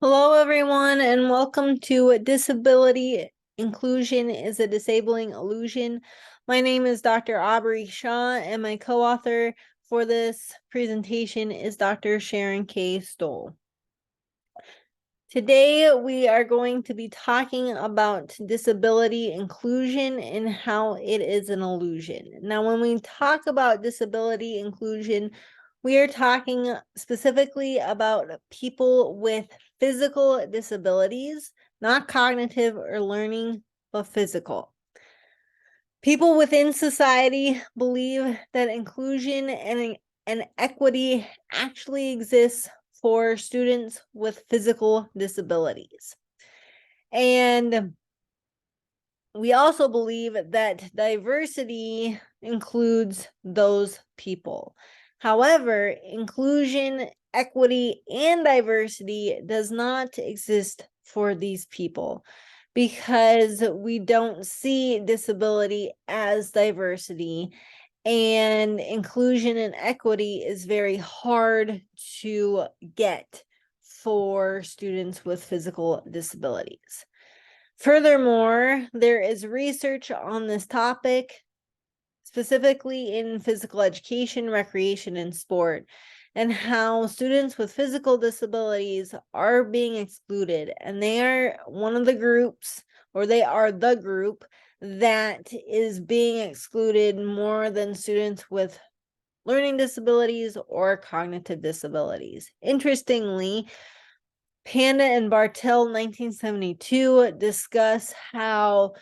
Hello, everyone, and welcome to Disability Inclusion is a Disabling Illusion. My name is Dr. Aubrey Shaw, and my co-author for this presentation is Dr. Sharon K. Stoll. Today, we are going to be talking about disability inclusion and how it is an illusion. Now, when we talk about disability inclusion, we are talking specifically about people with physical disabilities, not cognitive or learning, but physical. People within society believe that inclusion and equity actually exists for students with physical disabilities. And we also believe that diversity includes those people. However, inclusion, equity, and diversity does not exist for these people because we don't see disability as diversity, and inclusion and equity is very hard to get for students with physical disabilities. Furthermore, there is research on this topic, specifically in physical education, recreation, and sport, and how students with physical disabilities are being excluded. And they are one of the groups, or they are the group that is being excluded more than students with learning disabilities or cognitive disabilities. Interestingly, Panda and Bartel 1972 discuss how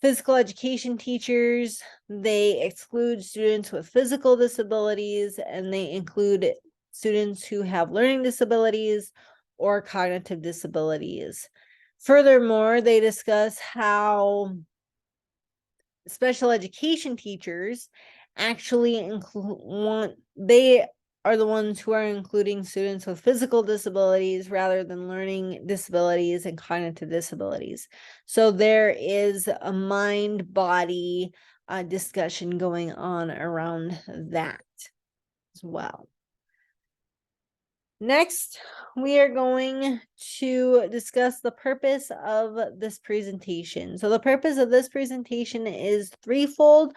physical education teachers, they exclude students with physical disabilities, and they include students who have learning disabilities or cognitive disabilities. Furthermore, they discuss how special education teachers actually they are the ones who are including students with physical disabilities rather than learning disabilities and cognitive disabilities. So there is a mind-body discussion going on around that as well. Next, we are going to discuss the purpose of this presentation. So the purpose of this presentation is threefold.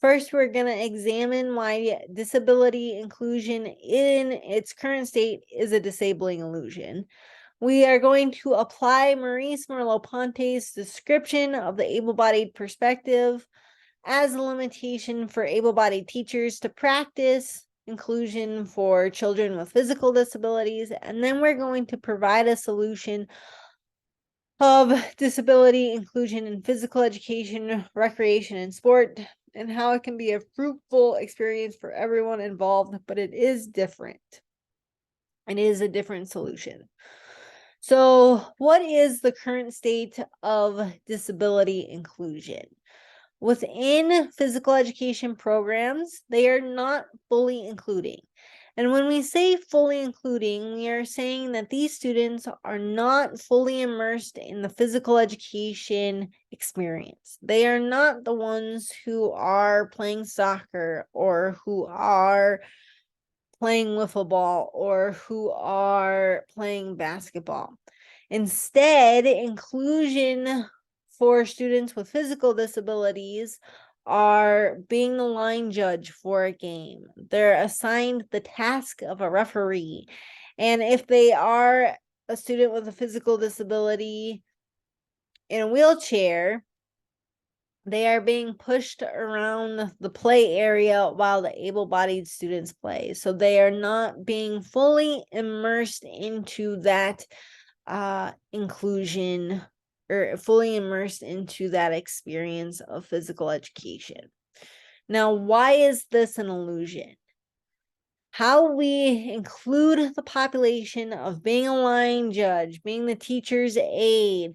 First, we're going to examine why disability inclusion in its current state is a disabling illusion. We are going to apply Maurice Merleau-Ponty's description of the able-bodied perspective as a limitation for able-bodied teachers to practice inclusion for children with physical disabilities. And then we're going to provide a solution of disability inclusion in physical education, recreation, and sport, and how it can be a fruitful experience for everyone involved, but it is different. It is a different solution. So, what is the current state of disability inclusion? Within physical education programs, they are not fully including. And when we say fully including, we are saying that these students are not fully immersed in the physical education experience. They are not the ones who are playing soccer or who are playing wiffle ball or who are playing basketball. Instead, inclusion for students with physical disabilities are being the line judge for a game. They're assigned the task of a referee. And if they are a student with a physical disability in a wheelchair, they are being pushed around the play area while the able-bodied students play. So they are not being fully immersed into that inclusion, or fully immersed into that experience of physical education. Now, why is this an illusion? How we include the population of being a line judge, being the teacher's aide,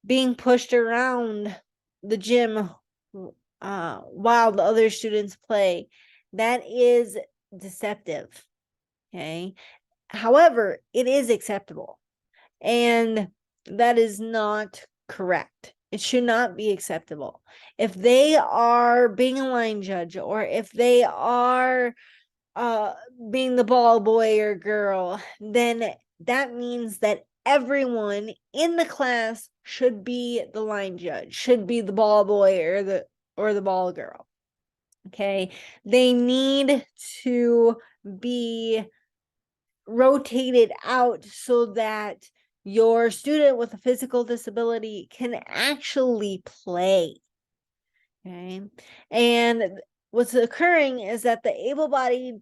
being pushed around the gym while the other students play, that is deceptive. Okay. However, it is acceptable. And that is not correct. It should not be acceptable. If they are being a line judge, or if they are being the ball boy or girl, then that means that everyone in the class should be the line judge, should be the ball boy or the ball girl. Okay, they need to be rotated out so that your student with a physical disability can actually play. Okay, and what's occurring is that the able-bodied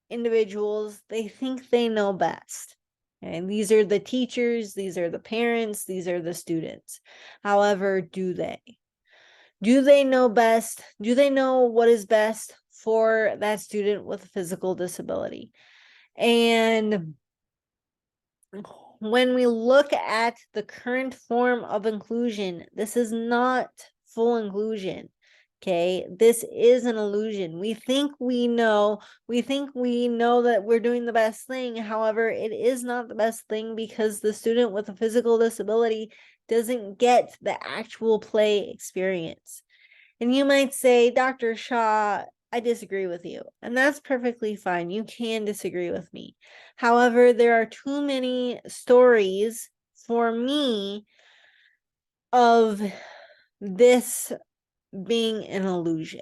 individuals, they think they know best. And these are the teachers, these are the parents, these are the students. However, do they? Do they know best? Do they know what is best for that student with a physical disability? And when we look at the current form of inclusion, this is not full inclusion. Okay, this is an illusion. We think we know that we're doing the best thing. However, it is not the best thing because the student with a physical disability doesn't get the actual play experience. And you might say, Dr. Shaw, I disagree with you. And that's perfectly fine. You can disagree with me. However, there are too many stories for me of this being an illusion.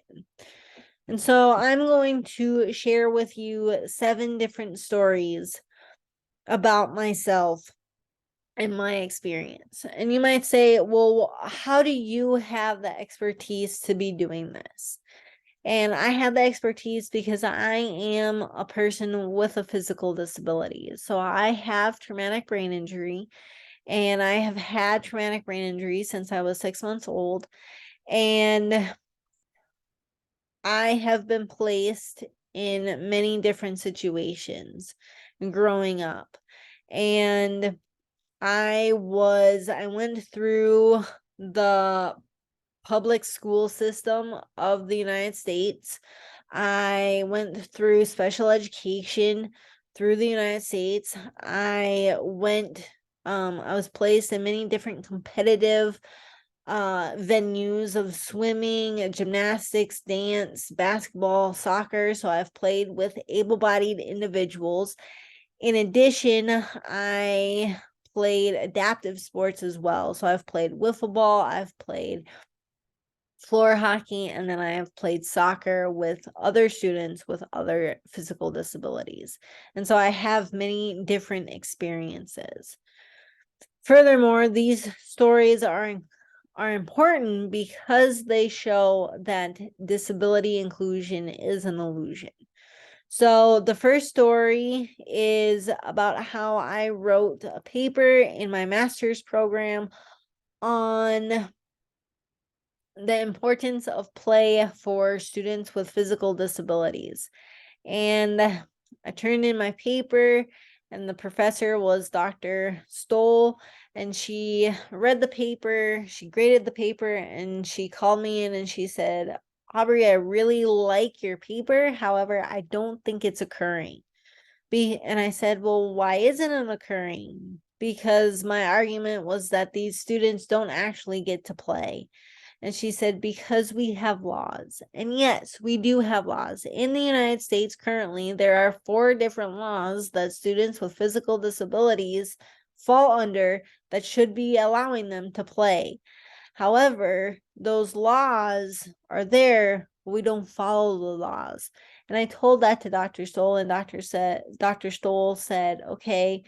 And so I'm going to share with you 7 different stories about myself and my experience. And you might say, well, how do you have the expertise to be doing this? And I have the expertise because I am a person with a physical disability. So I have traumatic brain injury, and I have had traumatic brain injury since I was 6 months old. And I have been placed in many different situations growing up. And I went through the public school system of the United States. I went through special education through the United States. I was placed in many different competitive venues of swimming, gymnastics, dance, basketball, soccer. So I've played with able-bodied individuals. In addition, I played adaptive sports as well. So I've played wiffle ball, I've played floor hockey, and then I have played soccer with other students with other physical disabilities. And so I have many different experiences. Furthermore, these stories are important because they show that disability inclusion is an illusion. So the first story is about how I wrote a paper in my master's program on the importance of play for students with physical disabilities. And I turned in my paper, and the professor was Dr. Stoll, and she read the paper, she graded the paper, and she called me in and she said, Aubrey, I really like your paper. However, I don't think it's occurring. And I said, well, why isn't it occurring? Because my argument was that these students don't actually get to play. And she said, because we have laws. And yes, we do have laws. In the United States currently, there are 4 different laws that students with physical disabilities fall under that should be allowing them to play. However, those laws are there, but we don't follow the laws. And I told that to Dr. Stoll, and Dr. Stoll said, okay,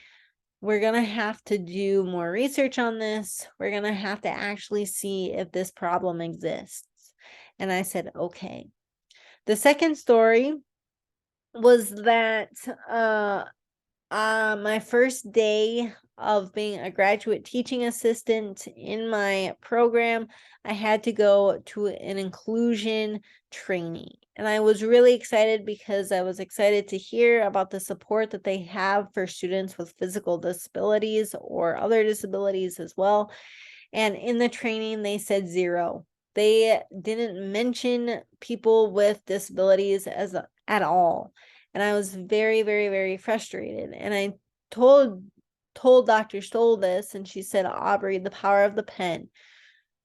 we're going to have to do more research on this. We're going to have to actually see if this problem exists. And I said, okay. The second story was that my first day of being a graduate teaching assistant in my program, I had to go to an inclusion training. And I was really excited because I was excited to hear about the support that they have for students with physical disabilities or other disabilities as well. And in the training, they said 0. They didn't mention people with disabilities at all. And I was very, very, very frustrated. And I told Dr. Stoll this, and she said, Aubrey, the power of the pen.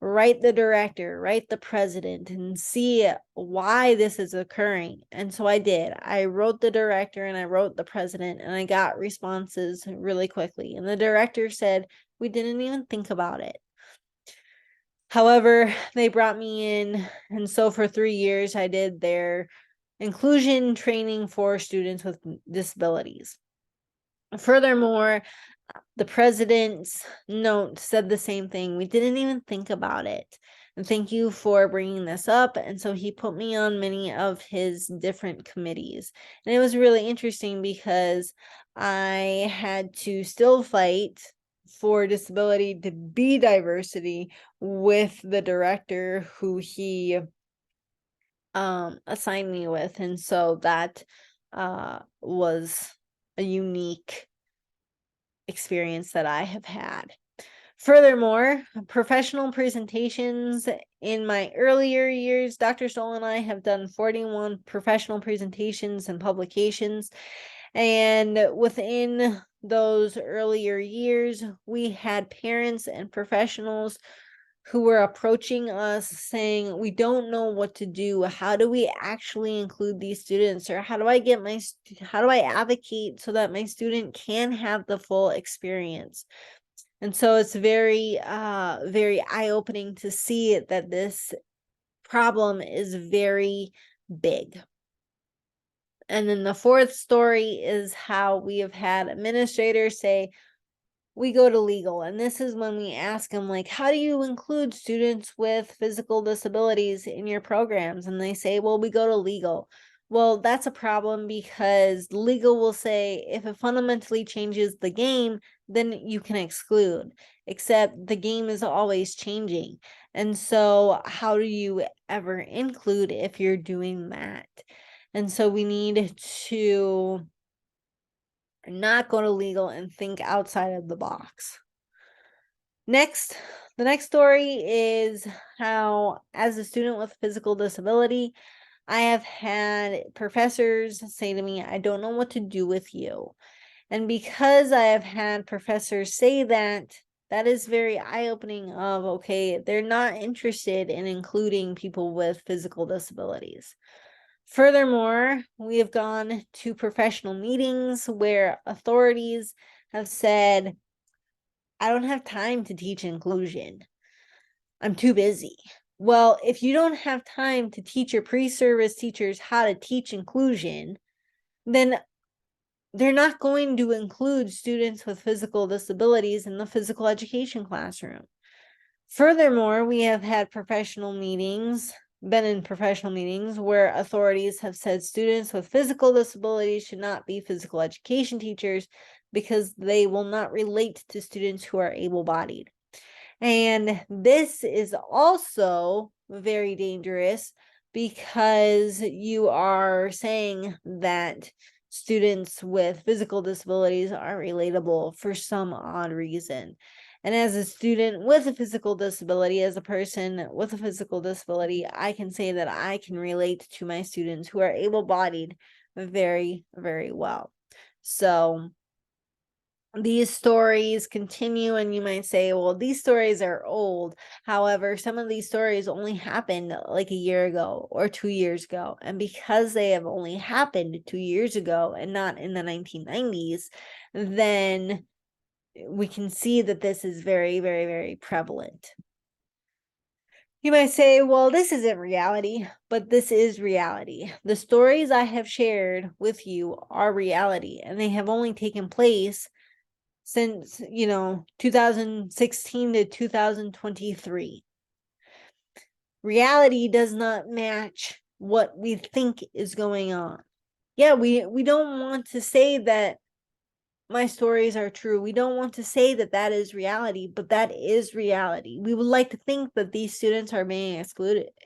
write the director, write the president, and see why this is occurring. And so I did. I wrote the director and I wrote the president, and I got responses really quickly. And the director said, we didn't even think about it. However, they brought me in, and so for 3 years, I did their inclusion training for students with disabilities. Furthermore, the president's note said the same thing. We didn't even think about it. And thank you for bringing this up. And so he put me on many of his different committees. And it was really interesting because I had to still fight for disability to be diversity with the director who he assigned me with. And so that was a unique experience that I have had. Furthermore, professional presentations in my earlier years, Dr. Stoll and I have done 41 professional presentations and publications. And within those earlier years, we had parents and professionals who were approaching us saying, we don't know what to do. How do we actually include these students? Or how do I advocate so that my student can have the full experience? And so it's very, very eye-opening to see that this problem is very big. And then the fourth story is how we have had administrators say, we go to legal. And this is when we ask them, like, how do you include students with physical disabilities in your programs? And they say, well, we go to legal. Well, that's a problem because legal will say if it fundamentally changes the game, then you can exclude, except the game is always changing. And so how do you ever include if you're doing that? And so we need to not go to legal and think outside of the box. Next, the next story is how, as a student with physical disability, I have had professors say to me, I don't know what to do with you. And because I have had professors say that, that is very eye-opening of, okay, they're not interested in including people with physical disabilities. Furthermore, we have gone to professional meetings where authorities have said, I don't have time to teach inclusion. I'm too busy. Well, if you don't have time to teach your pre-service teachers how to teach inclusion, then they're not going to include students with physical disabilities in the physical education classroom. Furthermore, we have had been in professional meetings where authorities have said students with physical disabilities should not be physical education teachers because they will not relate to students who are able-bodied. And this is also very dangerous because you are saying that students with physical disabilities are relatable for some odd reason. And as a student with a physical disability, as a person with a physical disability, I can say that I can relate to my students who are able-bodied very, very well. So these stories continue, and you might say, well, these stories are old. However, some of these stories only happened like a year ago or 2 years ago. And because they have only happened 2 years ago and not in the 1990s, then we can see that this is very, very, very prevalent. You might say, well, this isn't reality, but this is reality. The stories I have shared with you are reality, and they have only taken place since 2016 to 2023. Reality does not match what we think is going on. Yeah, we don't want to say that my stories are true. We don't want to say that that is reality, but that is reality. We would like to think that these students are being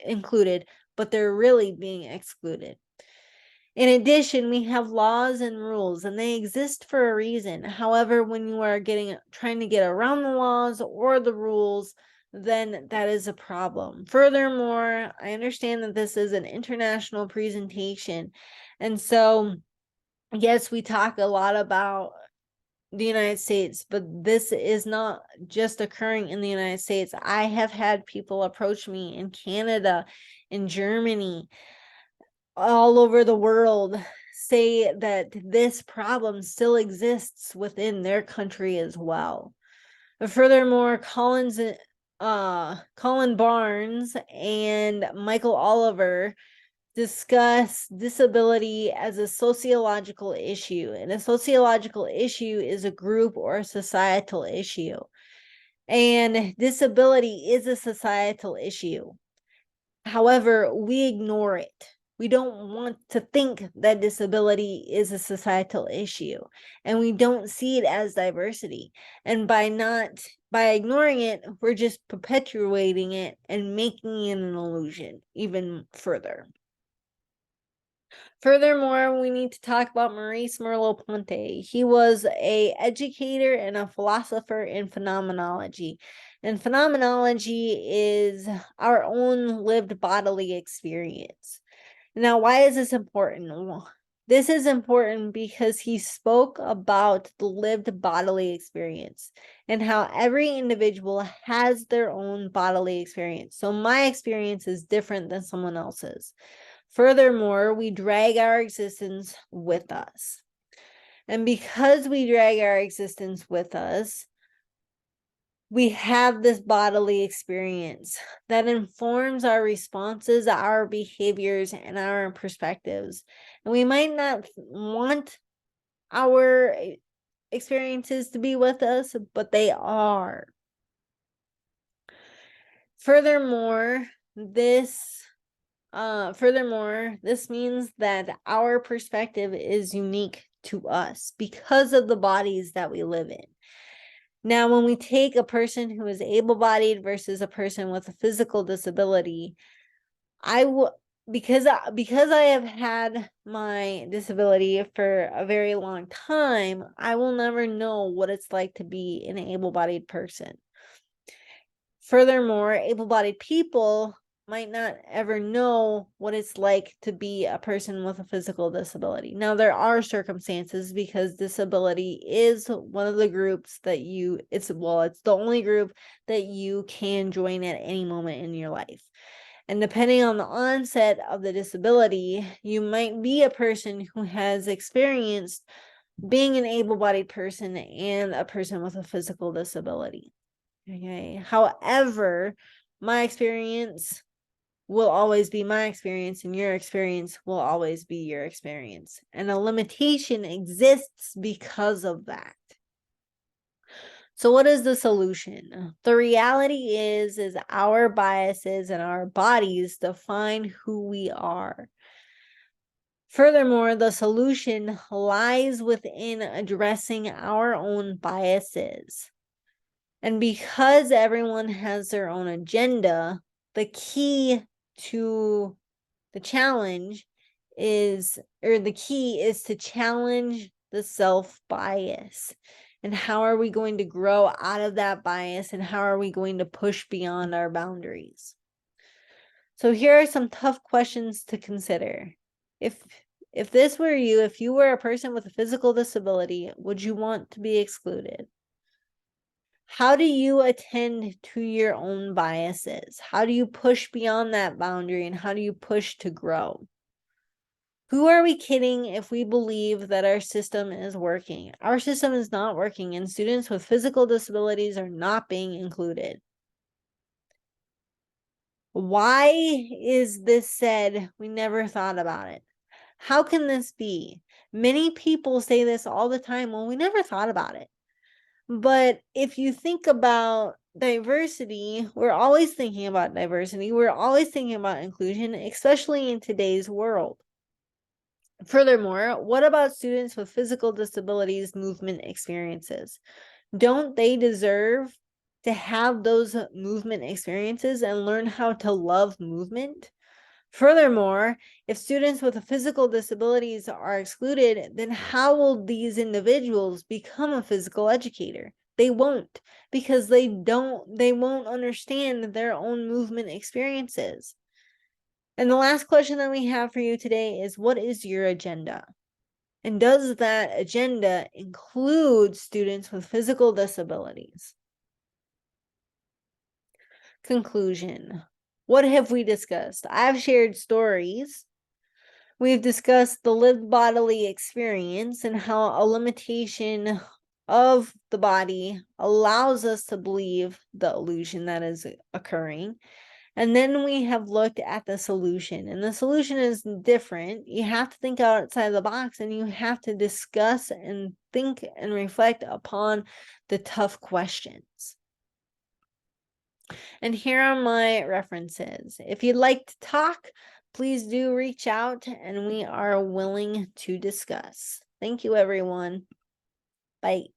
included, but they're really being excluded. In addition, we have laws and rules, and they exist for a reason. However, when you are trying to get around the laws or the rules, then that is a problem. Furthermore, I understand that this is an international presentation. And so, yes, we talk a lot about the United States, but this is not just occurring in the United States. I have had people approach me in Canada, in Germany, all over the world, say that this problem still exists within their country as well. But furthermore, Colin Barnes and Michael Oliver discuss disability as a sociological issue, and a sociological issue is a group or a societal issue, and disability is a societal issue. However, we ignore it. We don't want to think that disability is a societal issue, and we don't see it as diversity. And by ignoring it, we're just perpetuating it and making it an illusion even further. Furthermore, we need to talk about Maurice Merleau-Ponty. He was an educator and a philosopher in phenomenology. And phenomenology is our own lived bodily experience. Now, why is this important? This is important because he spoke about the lived bodily experience and how every individual has their own bodily experience. So my experience is different than someone else's. Furthermore, we drag our existence with us. And because we drag our existence with us, we have this bodily experience that informs our responses, our behaviors, and our perspectives. And we might not want our experiences to be with us, but they are. Furthermore, this means that our perspective is unique to us because of the bodies that we live in. Now, when we take a person who is able-bodied versus a person with a physical disability, because I have had my disability for a very long time, I will never know what it's like to be an able-bodied person. Furthermore, able-bodied people might not ever know what it's like to be a person with a physical disability. Now, there are circumstances because disability is one of the groups that it's the only group that you can join at any moment in your life. And depending on the onset of the disability, you might be a person who has experienced being an able-bodied person and a person with a physical disability. Okay. However, my experience will always be my experience, and your experience will always be your experience. And a limitation exists because of that. So what is the solution? The reality is our biases and our bodies define who we are. Furthermore, the solution lies within addressing our own biases. And because everyone has their own agenda, the key to the challenge is to challenge the self-bias. And how are we going to grow out of that bias, and how are we going to push beyond our boundaries? So here are some tough questions to consider. If this were you, if you were a person with a physical disability, would you want to be excluded? How do you attend to your own biases? How do you push beyond that boundary, and how do you push to grow? Who are we kidding if we believe that our system is working? Our system is not working, and students with physical disabilities are not being included. Why is this said? We never thought about it. How can this be? Many people say this all the time. Well, we never thought about it. But if you think about diversity, we're always thinking about diversity. We're always thinking about inclusion, especially in today's world. Furthermore, what about students with physical disabilities movement experiences? Don't they deserve to have those movement experiences and learn how to love movement? Furthermore, if students with physical disabilities are excluded, then how will these individuals become a physical educator? They won't, because they won't understand their own movement experiences. And the last question that we have for you today is, what is your agenda? And does that agenda include students with physical disabilities? Conclusion. What have we discussed? I've shared stories. We've discussed the lived bodily experience and how a limitation of the body allows us to believe the illusion that is occurring. And then we have looked at the solution, and the solution is different. You have to think outside the box, and you have to discuss and think and reflect upon the tough questions. And here are my references. If you'd like to talk, please do reach out, and we are willing to discuss. Thank you, everyone. Bye.